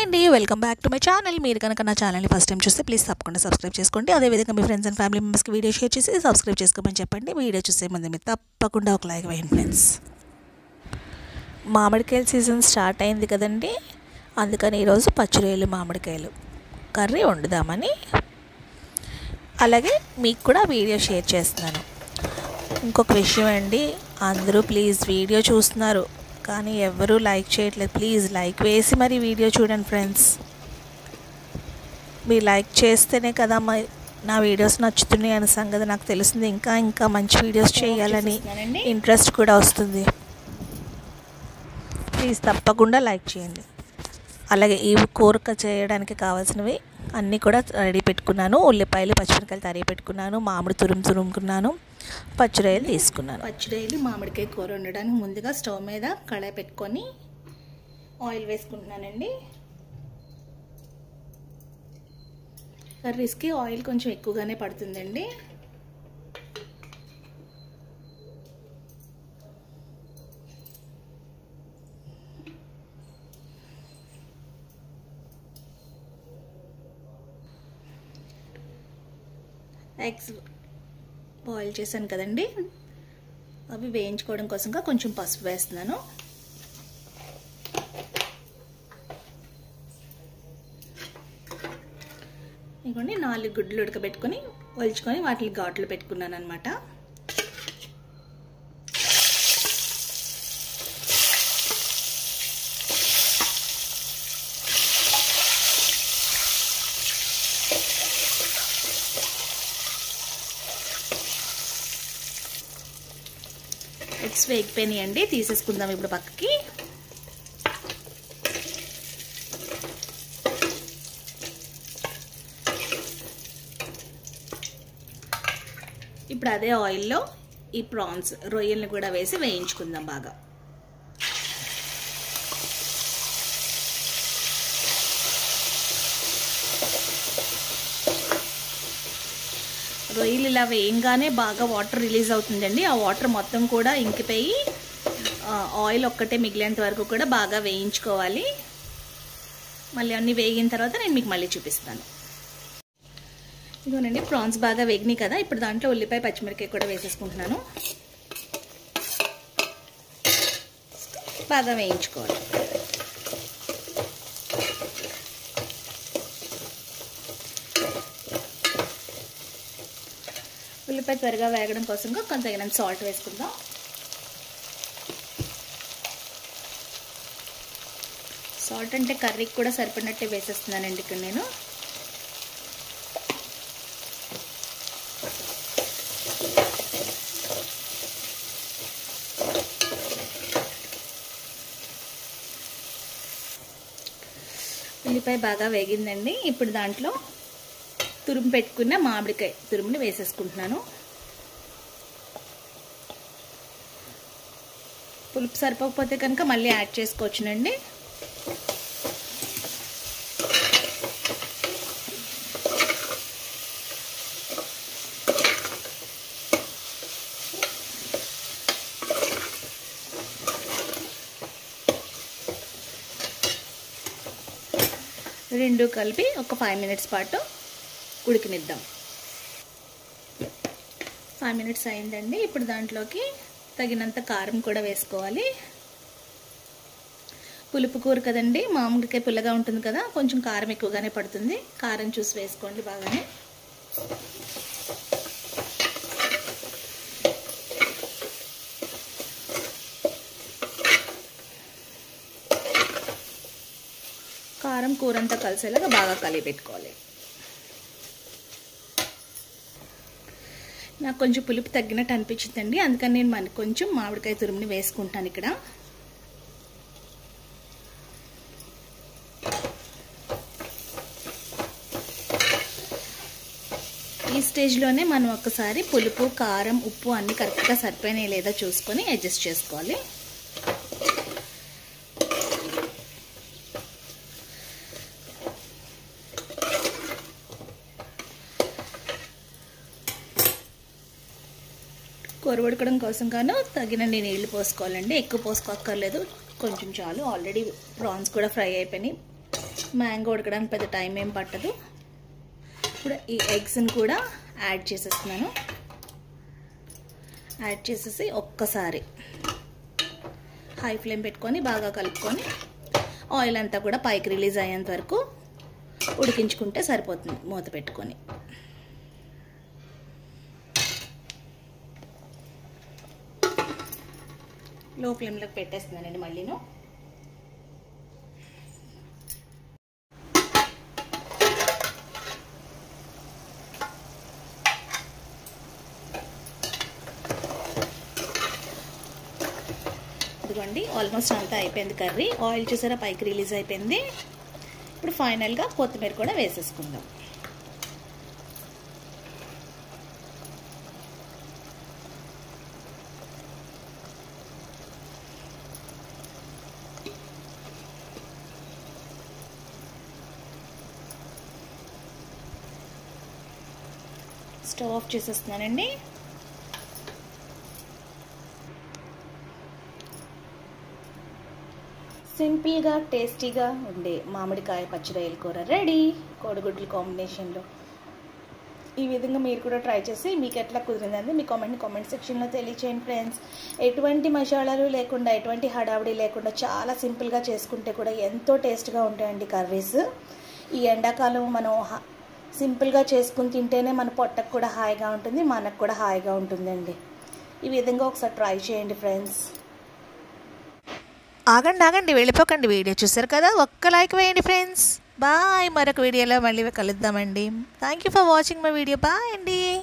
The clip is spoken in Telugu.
అండి, welcome back to my channel. మీరు కనుక నా ఛానల్ని ఫస్ట్ టైం చూస్తే ప్లీజ్ తప్పకుండా సబ్స్క్రైబ్ చేసుకోండి. అదేవిధంగా మీ ఫ్రెండ్స్ అండ్ ఫ్యామిలీ మెంబర్స్కి వీడియో షేర్ చేసి సబ్స్క్రైబ్ చేసుకోమని చెప్పండి. వీడియో చూసే ముందు మీరు తప్పకుండా ఒక లైక్ వేయండి ఫ్రెండ్స్. మామిడికాయల సీజన్ స్టార్ట్ అయింది కదండి, అందుకని ఈరోజు పచ్చిరొయ్యలు మామిడికాయలు కర్రీ వండుదామని, అలాగే మీకు కూడా వీడియో షేర్ చేస్తున్నాను. ఇంకొక విషయం అండి, అందరూ ప్లీజ్ వీడియో చూస్తున్నారు కానీ ఎవరూ లైక్ చేయట్లేదు. ప్లీజ్ లైక్ వేసి మరి వీడియో చూడండి ఫ్రెండ్స్. మీరు లైక్ చేస్తేనే కదా నా వీడియోస్ నచ్చుతున్నాయి అనే సంగతి నాకు తెలుస్తుంది. ఇంకా మంచి వీడియోస్ చేయాలని ఇంట్రెస్ట్ కూడా వస్తుంది. ప్లీజ్ తప్పకుండా లైక్ చేయండి. అలాగే ఈ కూరక చేయడానికి కావాల్సినవి అన్నీ కూడా రెడీ పెట్టుకున్నాను. ఉల్లిపాయలు, పచ్చిమిరకాయలు తరిగి పెట్టుకున్నాను. మామిడి తురుముకున్నాను. పచ్చిరొయ్యలు తీసుకున్నాను. పచ్చిరొయ్యలు మామిడికాయ కూర వండడానికి ముందుగా స్టవ్ మీద కడాయి పెట్టుకొని ఆయిల్ వేసుకుంటున్నానండి. కర్రీస్కి ఆయిల్ కొంచెం ఎక్కువగానే పడుతుందండి. ఎగ్స్ బాయిల్ చేశాను కదండి, అవి వేయించుకోవడం కోసంగా కొంచెం పసుపు వేస్తున్నాను. ఇంకోండి 4 గుడ్లు ఉడకబెట్టుకొని ఒలుచుకొని వాటికి ఘాట్లు పెట్టుకున్నాను అనమాట. ఎగ్స్ వేగిపోయినాయండి, తీసేసుకుందాం ఇప్పుడు పక్కకి. ఇప్పుడు అదే ఆయిల్లో ఈ ప్రాన్స్ రొయ్యల్ని కూడా వేసి వేయించుకుందాం బాగా. రొయ్యలు ఇలా వేయంగానే బాగా వాటర్ రిలీజ్ అవుతుందండి. ఆ వాటర్ మొత్తం కూడా ఇంకిపోయి ఆయిల్ ఒక్కటే మిగిలేంత వరకు కూడా బాగా వేయించుకోవాలి. మళ్ళీ అన్నీ వేగిన తర్వాత నేను మీకు మళ్ళీ చూపిస్తాను. ఇదిగోనండి, ప్రాన్స్ బాగా వేగినాయి కదా. ఇప్పుడు దాంట్లో ఉల్లిపాయ, పచ్చిమిరకాయ కూడా వేసేసుకుంటున్నాను. బాగా వేయించుకోవాలి. ఉల్లిపాయ త్వరగా వేగడం కోసంగా కొంత తగినంత సాల్ట్ వేసుకుందాం. సాల్ట్ అంటే కర్రీకి కూడా సరిపడినట్టే వేసేస్తున్నానండి ఇక్కడ నేను. ఉల్లిపాయ బాగా వేగిందండి. ఇప్పుడు దాంట్లో తురుము పెట్టుకున్న మామిడికాయ తురుముని వేసేసుకుంటున్నాను. పులుపు సరిపోకపోతే కనుక మళ్ళీ యాడ్ చేసుకోవచ్చునండి. రెండు కలిపి ఒక 5 మినిట్స్ పాటు ఉడికినిద్దాం. 5 మినిట్స్ అయిందండి. ఇప్పుడు దాంట్లోకి తగినంత కారం కూడా వేసుకోవాలి. పులుపు కూర కదండి, మామిడికాయ పుల్లగా ఉంటుంది కదా, కొంచెం కారం ఎక్కువగానే పడుతుంది. కారం చూసి వేసుకోండి బాగానే. కారం కూరంతా కలిసేలాగా బాగా కలిపి పెట్టుకోవాలి. నాకు కొంచెం పులుపు తగ్గినట్టు అనిపించిందండి, అందుకని నేను కొంచెం మామిడికాయ తురుముని వేసుకుంటాను ఇక్కడ. ఈ స్టేజ్లోనే మనం ఒకసారి పులుపు, కారం, ఉప్పు అన్నీ కరెక్ట్గా సరిపోయినాయి లేదా చూసుకొని అడ్జస్ట్ చేసుకోవాలి. కూర ఉడకడం కోసం గాను తగినన్ని నీళ్లు పోసుకోవాలండి. ఎక్కువ పోసుకోక్కర్లేదు, కొంచెం చాలు. ఆల్రెడీ ప్రాన్స్ కూడా ఫ్రై అయిపోయినాయి. మ్యాంగో ఉడకడానికి పెద్ద టైం ఏం పట్టదు. ఇప్పుడు ఈ ఎగ్స్ని కూడా యాడ్ చేసేస్తున్నాను. యాడ్ చేసేసి ఒక్కసారి హై ఫ్లేమ్ పెట్టుకొని బాగా కలుపుకొని ఆయిల్ అంతా కూడా పైకి రిలీజ్ అయ్యేంత వరకు ఉడికించుకుంటే సరిపోతుంది మూత పెట్టుకొని. లో ఫ్లేమ్లోకి పెట్టేస్తున్నానండి మళ్ళీను. ఇదిగోండి ఆల్మోస్ట్ అంతా అయిపోయింది కర్రీ. ఆయిల్ చూసారా పైకి రిలీజ్ అయిపోయింది. ఇప్పుడు ఫైనల్గా కొత్తిమీర కూడా వేసేసుకుందాం. స్టవ్ ఆఫ్ చేసేస్తున్నానండి. సింపుల్గా టేస్టీగా ఉండే మామిడికాయ పచ్చిరొయ్యల కూర రెడీ, కోడిగుడ్ల కాంబినేషన్లో. ఈ విధంగా మీరు కూడా ట్రై చేసి మీకు ఎట్లా కుదిరిందండి మీ కామెంట్ సెక్షన్లో తెలియచేయండి ఫ్రెండ్స్. ఎటువంటి మసాలాలు లేకుండా, ఎటువంటి హడావిడి లేకుండా చాలా సింపుల్గా చేసుకుంటే కూడా ఎంతో టేస్ట్గా ఉంటాయండి కర్రీస్. ఈ ఎండాకాలం మనం సింపుల్గా చేసుకుని తింటేనే మన పొట్టకు కూడా హాయిగా ఉంటుంది, మనకు కూడా హాయిగా ఉంటుందండి. ఈ విధంగా ఒకసారి ట్రై చేయండి ఫ్రెండ్స్. ఆగండి వెళ్ళిపోకండి. వీడియో చూసారు కదా, ఒక్క లైక్ వేయండి ఫ్రెండ్స్. బాయ్. మరొక వీడియోలో మళ్ళీ కలుద్దామండి. Thank you for watching my video. Bye అండి.